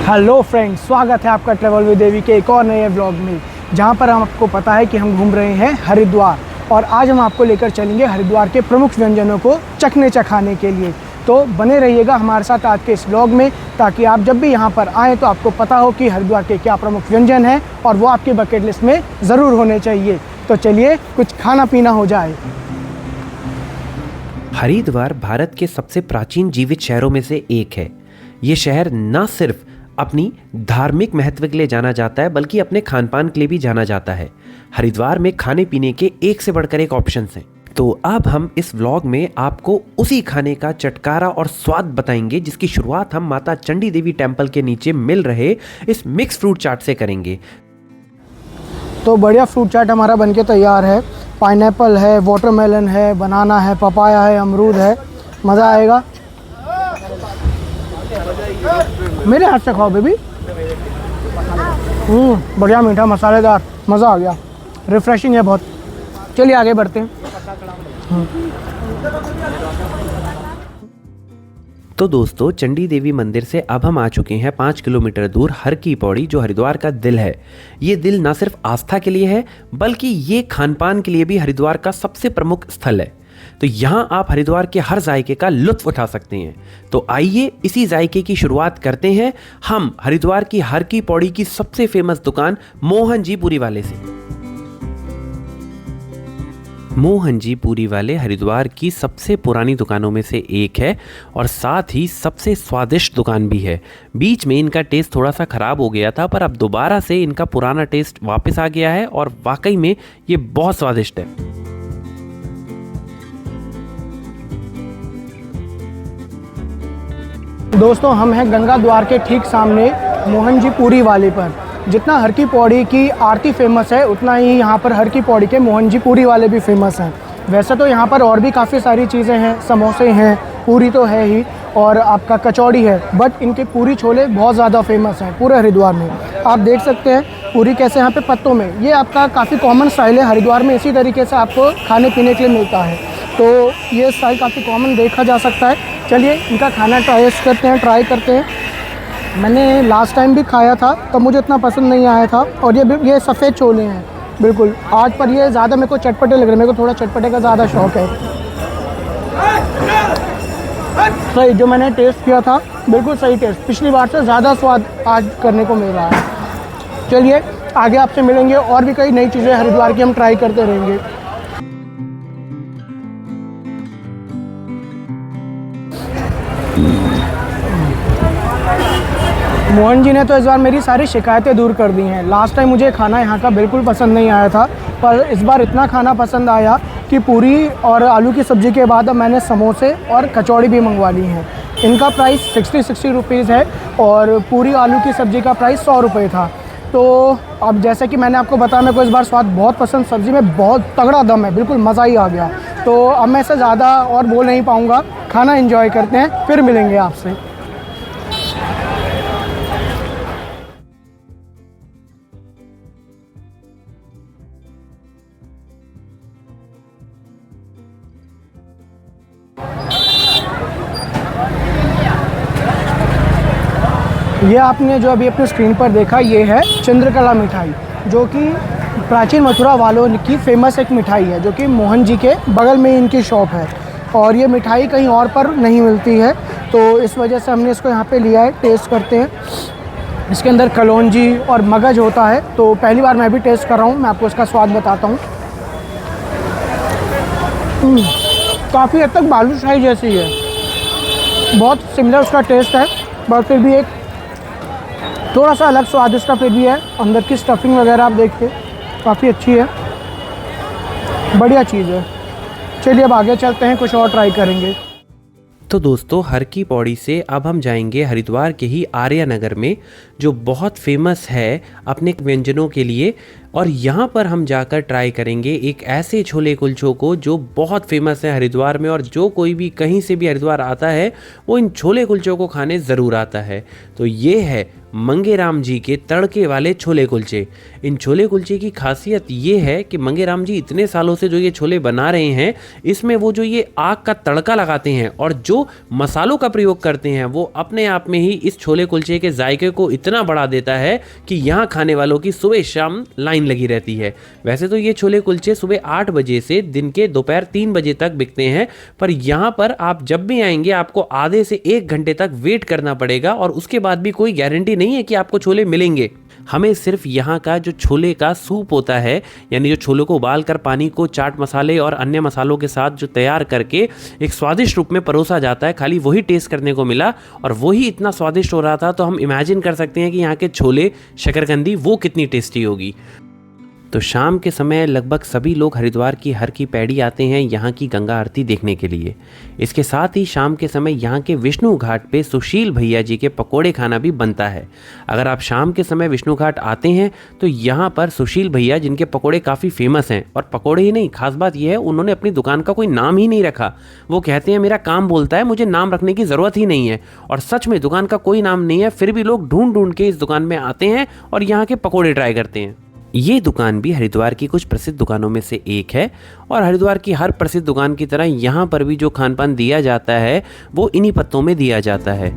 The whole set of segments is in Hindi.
हेलो फ्रेंड्स, स्वागत है आपका ट्रैवल विद देवी के एक और नए व्लॉग में, जहां पर हम आपको पता है कि हम घूम रहे हैं हरिद्वार। और आज हम आपको लेकर चलेंगे हरिद्वार के प्रमुख व्यंजनों को चखने चखाने के लिए। तो बने रहिएगा हमारे साथ आज के इस व्लॉग में, ताकि आप जब भी यहां पर आएँ तो आपको पता हो कि हरिद्वार के क्या प्रमुख व्यंजन हैं और वो आपकी बकेट लिस्ट में ज़रूर होने चाहिए। तो चलिए कुछ खाना पीना हो जाए। हरिद्वार भारत के सबसे प्राचीन जीवित शहरों में से एक है। ये शहर न सिर्फ अपनी धार्मिक महत्व के लिए जाना जाता है, बल्कि अपने खान पान के लिए भी जाना जाता है। हरिद्वार में खाने पीने के एक से बढ़कर एक ऑप्शंस हैं। तो अब हम इस व्लॉग में आपको उसी खाने का चटकारा और स्वाद बताएंगे, जिसकी शुरुआत हम माता चंडी देवी टेम्पल के नीचे मिल रहे इस मिक्स फ्रूट चाट से करेंगे। तो बढ़िया फ्रूट चाट हमारा बनके तैयार है। पाइनएप्पल है, वाटरमेलन है, बनाना है, पपाया है, अमरूद है। मज़ा आएगा। मेरे हाथ से खाओ बेबी। बढ़िया, मीठा, मसालेदार, मज़ा आ गया। रिफ्रेशिंग है बहुत। चलिए आगे बढ़ते हैं। तो दोस्तों, चंडी देवी मंदिर से अब हम आ चुके हैं 5 किलोमीटर दूर हर की पौड़ी, जो हरिद्वार का दिल है। ये दिल न सिर्फ आस्था के लिए है, बल्कि ये खान पान के लिए भी हरिद्वार का सबसे प्रमुख स्थल है। तो यहाँ आप हरिद्वार के हर जायके का लुत्फ उठा सकते हैं। तो आइए इसी जायके की शुरुआत करते हैं हम हरिद्वार की हर की पौड़ी की सबसे फेमस दुकान मोहन जी पूरी वाले से। मोहन जी पूरी वाले हरिद्वार की सबसे पुरानी दुकानों में से एक है और साथ ही सबसे स्वादिष्ट दुकान भी है। बीच में इनका टेस्ट थोड़ा सा ख़राब हो गया था, पर अब दोबारा से इनका पुराना टेस्ट वापस आ गया है और वाकई में ये बहुत स्वादिष्ट है। दोस्तों, हम हैं गंगा द्वार के ठीक सामने मोहन जी पूरी वाले पर। जितना हर की पौड़ी की आरती फेमस है, उतना ही यहाँ पर हर की पौड़ी के मोहन जी पूरी वाले भी फेमस हैं। वैसे तो यहाँ पर और भी काफ़ी सारी चीज़ें हैं, समोसे हैं, पूरी तो है ही, और आपका कचौड़ी है, बट इनके पूरी छोले बहुत ज़्यादा फेमस हैं पूरे हरिद्वार में। आप देख सकते हैं पूरी कैसे यहाँ पे पत्तों में। ये आपका काफ़ी कॉमन स्टाइल है हरिद्वार में, इसी तरीके से आपको खाने पीने के लिए मिलता है। तो ये स्टाइल काफ़ी कॉमन देखा जा सकता है। चलिए इनका खाना ट्राई करते हैं। मैंने लास्ट टाइम भी खाया था, तब मुझे इतना पसंद नहीं आया था। और ये सफ़ेद छोले हैं बिल्कुल। आज पर ये ज़्यादा मेरे को चटपटे लग रहे हैं। मेरे को थोड़ा चटपटे का ज़्यादा शौक़ है। सही, जो मैंने टेस्ट किया था बिल्कुल सही टेस्ट। पिछली बार से ज़्यादा स्वाद आज करने को मिल रहा है। चलिए आगे आपसे मिलेंगे, और भी कई नई चीज़ें हरिद्वार की हम ट्राई करते रहेंगे। मोहन जी ने तो इस बार मेरी सारी शिकायतें दूर कर दी हैं। लास्ट टाइम मुझे खाना यहाँ का बिल्कुल पसंद नहीं आया था, पर इस बार इतना खाना पसंद आया कि पूरी और आलू की सब्ज़ी के बाद अब मैंने समोसे और कचौड़ी भी मंगवा ली हैं। इनका प्राइस 60 रुपीज़ है और पूरी आलू की सब्ज़ी का प्राइस 100 रुपये था। तो अब जैसे कि मैंने आपको बताया, मेरे को इस बार स्वाद बहुत पसंद, सब्ज़ी में बहुत तगड़ा दम है, बिल्कुल मज़ा ही आ गया। तो अब मैं इससे ज़्यादा और बोल नहीं पाऊँगा। खाना एंजॉय करते हैं, फिर मिलेंगे आपसे। ये आपने जो अभी अपने स्क्रीन पर देखा, ये है चंद्रकला मिठाई, जो कि प्राचीन मथुरा वालों की फेमस एक मिठाई है, जो कि मोहन जी के बगल में इनकी शॉप है। और ये मिठाई कहीं और पर नहीं मिलती है, तो इस वजह से हमने इसको यहाँ पे लिया है। टेस्ट करते हैं। इसके अंदर कलौंजी और मगज होता है, तो पहली बार मैं भी टेस्ट कर रहा हूँ। मैं आपको इसका स्वाद बताता हूँ। काफ़ी हद तक बालूशाही जैसी है, बहुत सिमिलर उसका टेस्ट है, पर फिर भी एक थोड़ा सा अलग स्वाद इसका फिर भी है। अंदर की स्टफिंग वगैरह आप देखिए, काफ़ी अच्छी है, बढ़िया चीज़ है। चलिए अब आगे चलते हैं, कुछ और ट्राई करेंगे। तो दोस्तों, हर की पौड़ी से अब हम जाएंगे हरिद्वार के ही आर्या नगर में, जो बहुत फेमस है अपने व्यंजनों के लिए। और यहाँ पर हम जाकर ट्राई करेंगे एक ऐसे छोले कुलचों को जो बहुत फेमस है हरिद्वार में, और जो कोई भी कहीं से भी हरिद्वार आता है वो इन छोले कुलचों को खाने ज़रूर आता है। तो ये है मंगेराम जी के तड़के वाले छोले कुलचे। इन छोले कुलचे की खासियत ये है कि मंगेराम जी इतने सालों से जो ये छोले बना रहे हैं, इसमें वो जो ये आग का तड़का लगाते हैं और जो मसालों का प्रयोग करते हैं वो अपने आप में ही इस छोले कुलचे के जायके को इतना बढ़ा देता है कि यहाँ खाने वालों की सुबह शाम लाइन लगी रहती है। वैसे तो ये छोले कुलचे सुबह 8 बजे से दिन के दोपहर 3 बजे तक बिकते हैं, पर यहाँ पर आप जब भी आएंगे आपको आधे से 1 घंटे तक वेट करना पड़ेगा और उसके बाद भी कोई गारंटी नहीं है कि आपको छोले मिलेंगे। हमें सिर्फ यहाँ का जो छोले का सूप होता है, यानी जो छोलों को उबाल कर पानी को चाट मसाले और अन्य मसालों के साथ जो तैयार करके एक स्वादिष्ट रूप में परोसा जाता है, खाली वही टेस्ट करने को मिला और वही इतना स्वादिष्ट हो रहा था। तो हम इमेजिन कर सकते हैं कि यहाँ के छोले शकरकंदी वो कितनी टेस्टी होगी। तो शाम के समय लगभग सभी लोग हरिद्वार की हर की पैड़ी आते हैं यहाँ की गंगा आरती देखने के लिए। इसके साथ ही शाम के समय यहाँ के विष्णु घाट पे सुशील भैया जी के पकोड़े खाना भी बनता है। अगर आप शाम के समय विष्णु घाट आते हैं तो यहाँ पर सुशील भैया, जिनके पकोड़े काफ़ी फेमस हैं, और पकोड़े ही नहीं, खास बात यह है उन्होंने अपनी दुकान का कोई नाम ही नहीं रखा। वो कहते हैं मेरा काम बोलता है, मुझे नाम रखने की ज़रूरत ही नहीं है। और सच में दुकान का कोई नाम नहीं है, फिर भी लोग ढूंढ ढूंढ के इस दुकान में आते हैं और यहाँ के पकोड़े ट्राई करते हैं। ये दुकान भी हरिद्वार की कुछ प्रसिद्ध दुकानों में से एक है और हरिद्वार की हर प्रसिद्ध दुकान की तरह यहाँ पर भी जो खान पान दिया जाता है वो इन्हीं पत्तों में दिया जाता है।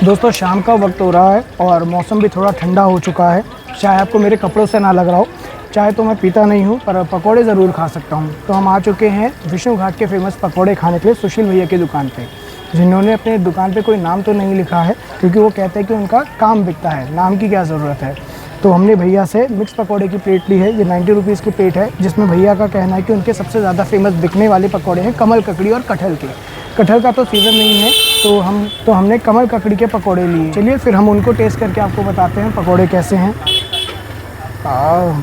दोस्तों शाम का वक्त हो रहा है और मौसम भी थोड़ा ठंडा हो चुका है। चाहे आपको मेरे कपड़ों से ना लग रहा हो, चाहे तो मैं पीता नहीं हूँ, पर पकोड़े ज़रूर खा सकता हूँ। तो हम आ चुके हैं विष्णु घाट के फेमस पकोड़े खाने के लिए सुशील भैया की दुकान पे, जिन्होंने अपने दुकान पे कोई नाम तो नहीं लिखा है क्योंकि वो कहते हैं कि उनका काम बिकता है, नाम की क्या ज़रूरत है। तो हमने भैया से मिक्स पकोड़े की प्लेट ली है। ये 90 रुपीज़ की प्लेट है, जिसमें भैया का कहना है कि उनके सबसे ज़्यादा फेमस बिकने वाले पकोड़े हैं कमल ककड़ी और कटहल के। कटहल का तो सीज़न नहीं है तो हमने कमल ककड़ी के पकोड़े लिए। चलिए फिर हम उनको टेस्ट करके आपको बताते हैं पकोड़े कैसे हैं।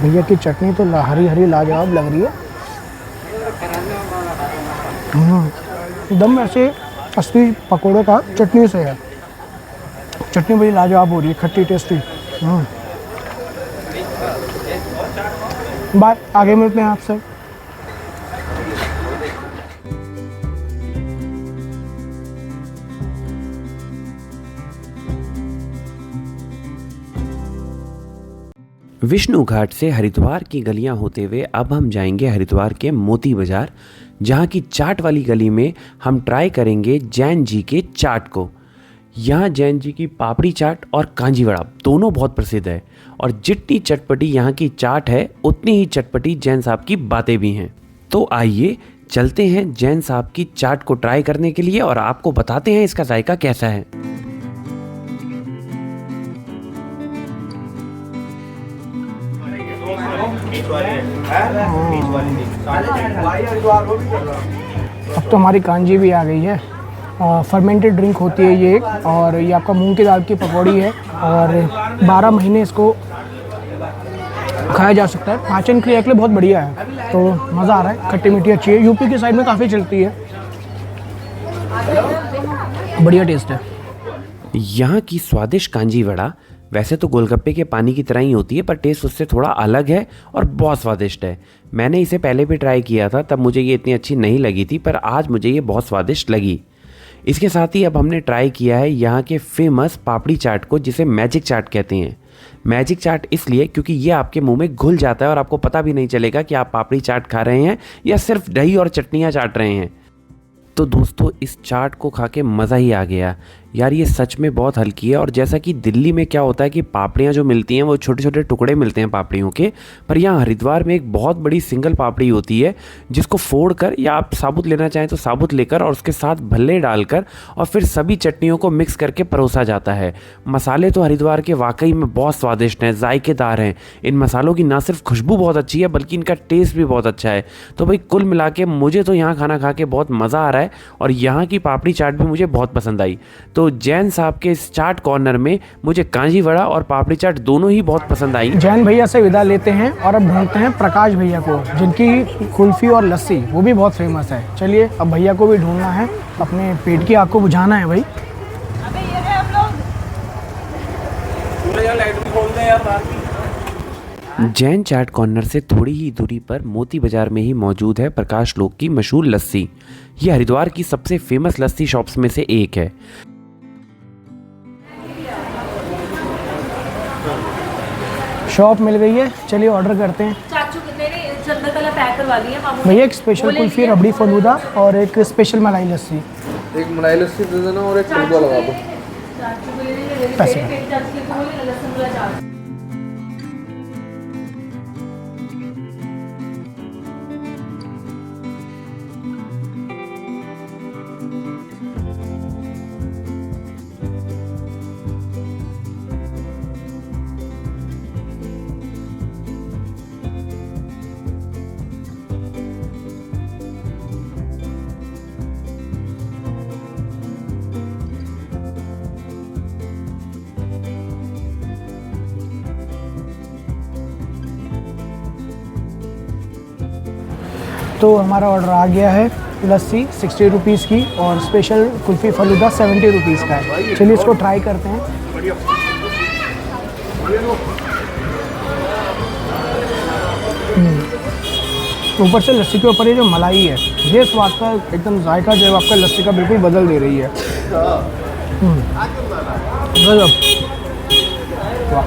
भैया की चटनी तो हरी हरी लाजवाब लग रही है। एकदम ऐसे असली पकोड़े का चटनी से है। चटनी बड़ी लाजवाब हो रही है, खट्टी टेस्टी। बाय, आगे मिलते हैं आपसे। विष्णु घाट से हरिद्वार की गलियां होते हुए अब हम जाएंगे हरिद्वार के मोती बाजार, जहां की चाट वाली गली में हम ट्राई करेंगे जैन जी के चाट को। यहाँ जैन जी की पापड़ी चाट और कांजी वड़ा दोनों बहुत प्रसिद्ध है और जितनी चटपटी यहाँ की चाट है उतनी ही चटपटी जैन साहब की बातें भी हैं। तो आइए चलते हैं जैन साहब की चाट को ट्राई करने के लिए और आपको बताते हैं इसका जायका कैसा है। अब तो हमारी कांजी भी आ गई है। फर्मेंटेड ड्रिंक होती है ये, और ये आपका मूंग की दाल की पकौड़ी है और 12 महीने इसको खाया जा सकता है। पाचन क्रिया के लिए बहुत बढ़िया है, तो मज़ा आ रहा है। खट्टी मीठी अच्छी है, यूपी की साइड में काफ़ी चलती है, बढ़िया टेस्ट है। यहाँ की स्वादिष्ट कांजी वड़ा वैसे तो गोलगप्पे के पानी की तरह ही होती है, पर टेस्ट उससे थोड़ा अलग है और बहुत स्वादिष्ट है। मैंने इसे पहले भी ट्राई किया था, तब मुझे ये इतनी अच्छी नहीं लगी थी, पर आज मुझे ये बहुत स्वादिष्ट लगी। इसके साथ ही अब हमने ट्राई किया है यहाँ के फेमस पापड़ी चाट को, जिसे मैजिक चाट कहते हैं। मैजिक चाट इसलिए क्योंकि ये आपके मुंह में घुल जाता है और आपको पता भी नहीं चलेगा कि आप पापड़ी चाट खा रहे हैं या सिर्फ दही और चटनियाँ चाट रहे हैं। तो दोस्तों इस चाट को खा के मज़ा ही आ गया यार। ये सच में बहुत हल्की है और जैसा कि दिल्ली में क्या होता है कि पापड़ियाँ जो मिलती हैं वो छोटे छोटे टुकड़े मिलते हैं पापड़ियों के, पर यहाँ हरिद्वार में एक बहुत बड़ी सिंगल पापड़ी होती है जिसको फोड़कर या आप साबुत लेना चाहें तो साबुत लेकर और उसके साथ भल्ले डालकर और फिर सभी चटनियों को मिक्स करके परोसा जाता है। मसाले तो हरिद्वार के वाकई में बहुत स्वादिष्ट हैं, जायकेदार हैं। इन मसालों की ना सिर्फ खुशबू बहुत अच्छी है बल्कि इनका टेस्ट भी बहुत अच्छा है। तो भाई कुल मिला के मुझे तो यहाँ खाना खा के बहुत मज़ा आ रहा है और यहाँ की पापड़ी चाट भी मुझे बहुत पसंद आई। तो तो जैन साहब के इस चाट कॉर्नर में मुझे कांजी वड़ा और पापड़ी चाट दोनों ही बहुत पसंद आई। जैन भैया से विदा लेते हैं और अब ढूंढते हैं प्रकाश भैया को, जिनकी कुल्फ़ी और लस्सी वो भी बहुत फेमस है। चलिए अब भैया को भी ढूंढना है, अपने पेट की आग को बुझाना है भाई। जैन चाट कॉर्नर से थोड़ी ही दूरी पर मोती बाजार में ही मौजूद है प्रकाश लोक की मशहूर लस्सी। ये हरिद्वार की सबसे फेमस लस्सी शॉप्स में से एक है। शॉप मिल गई है, चलिए ऑर्डर करते हैं। चाचू चंद्र कला पैक करवा ली है मामू। भैया एक स्पेशल कुल्फ़ी रबड़ी फलूदा और एक स्पेशल मलाई लस्सी। एक मलाई लस्सी दे देना और एक फलूदा लगा दो। चाचू को ले पैसे। चाचू को बोले लहसुन वाला चाट। तो हमारा ऑर्डर आ गया है, लस्सी 60 रुपीज़ की और स्पेशल कुल्फ़ी फलूदा 70 रुपीज़ का है। चलिए इसको ट्राई करते हैं। ऊपर से लस्सी के ऊपर ये जो मलाई है, ये स्वाद का एकदम जायका जो है आपका लस्सी का बिल्कुल बदल दे रही है। गजब। वाह।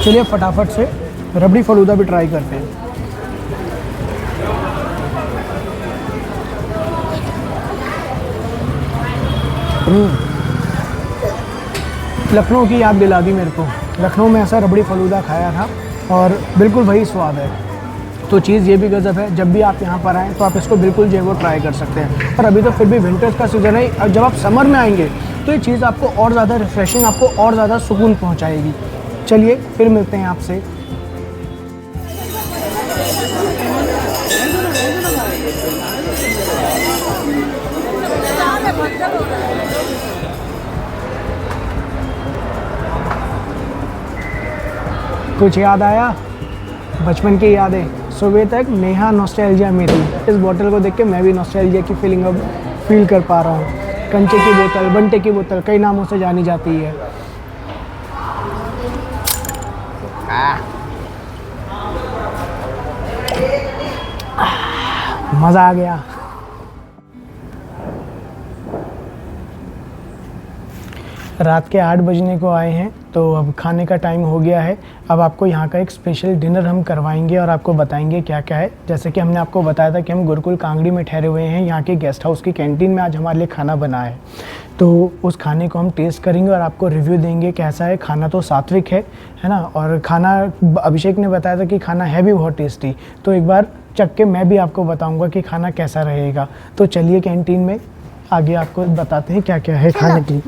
चलिए फटाफट से रबड़ी फलूदा भी ट्राई करते हैं। लखनऊ की याद दिला दी मेरे को। लखनऊ में ऐसा रबड़ी फलूदा खाया था और बिल्कुल वही स्वाद है। तो चीज़ ये भी गजब है, जब भी आप यहाँ पर आएँ तो आप इसको बिल्कुल जो है वो ट्राई कर सकते हैं। और अभी तो फिर भी विंटर्स का सीज़न है, और जब आप समर में आएंगे तो ये चीज़ आपको और ज़्यादा रिफ्रेशिंग, आपको और ज़्यादा सुकून पहुँचाएगी। चलिए फिर मिलते हैं आपसे। कुछ याद आया? बचपन की यादें। सुबह तक नेहा नॉस्टैल्जिया में थी। इस बोतल को देख के मैं भी नॉस्टैल्जिया की फीलिंग अब फील कर पा रहा हूँ। कंचे की बोतल, बंटे की बोतल, कई नामों से जानी जाती है। मज़ा आ गया। रात के 8 बजने को आए हैं, तो अब खाने का टाइम हो गया है। अब आपको यहाँ का एक स्पेशल डिनर हम करवाएंगे और आपको बताएंगे क्या क्या है। जैसे कि हमने आपको बताया था कि हम गुरुकुल कांगड़ी में ठहरे हुए हैं, यहाँ के गेस्ट हाउस की कैंटीन में आज हमारे लिए खाना बना है। तो उस खाने को हम टेस्ट करेंगे और आपको रिव्यू देंगे कैसा है। खाना तो सात्विक है ना, और खाना अभिषेक ने बताया था कि खाना है भी बहुत टेस्टी। तो एक बार चख के मैं भी आपको बताऊँगा कि खाना कैसा रहेगा। तो चलिए कैंटीन में आगे आपको बताते हैं क्या क्या है खाने की।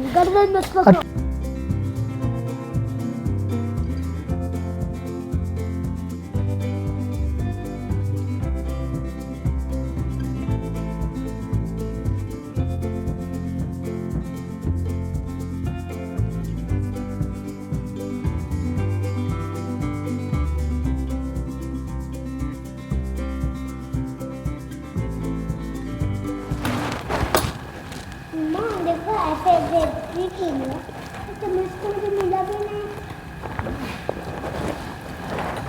देखो ऐसे तो मुझको तो मिला भी नहीं।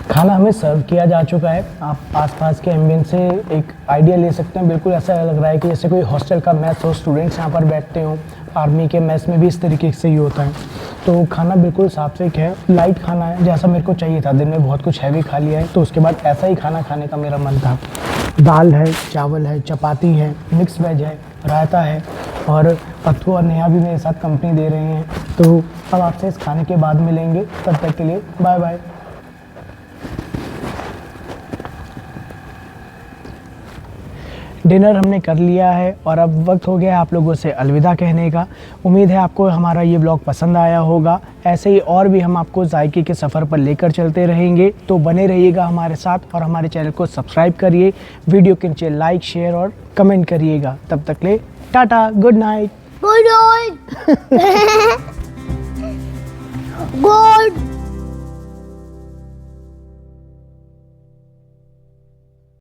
खाना हमें सर्व किया जा चुका है। आप आसपास के एम्बियंस से एक आइडिया ले सकते हैं। बिल्कुल ऐसा लग रहा है कि जैसे कोई हॉस्टल का मैस हो, स्टूडेंट्स यहाँ पर बैठते हों। आर्मी के मैस में भी इस तरीके से ही होता है। तो खाना बिल्कुल सात्विक है, लाइट खाना है, जैसा मेरे को चाहिए था। दिन में बहुत कुछ हैवी खा लिया है, तो उसके बाद ऐसा ही खाना खाने का मेरा मन था। दाल है, चावल है, चपाती है, मिक्स वेज है, रायता है, और अथु और नेहा भी मेरे साथ कंपनी दे रहे हैं। तो अब आपसे इस खाने के बाद मिलेंगे, तब तक के लिए बाय बाय। डिनर हमने कर लिया है और अब वक्त हो गया है आप लोगों से अलविदा कहने का। उम्मीद है आपको हमारा ये ब्लॉग पसंद आया होगा। ऐसे ही और भी हम आपको जायके के सफ़र पर लेकर चलते रहेंगे, तो बने रहिएगा हमारे साथ और हमारे चैनल को सब्सक्राइब करिए। वीडियो के नीचे लाइक, शेयर और कमेंट करिएगा। तब तक ले Tata, good night. Good. Good.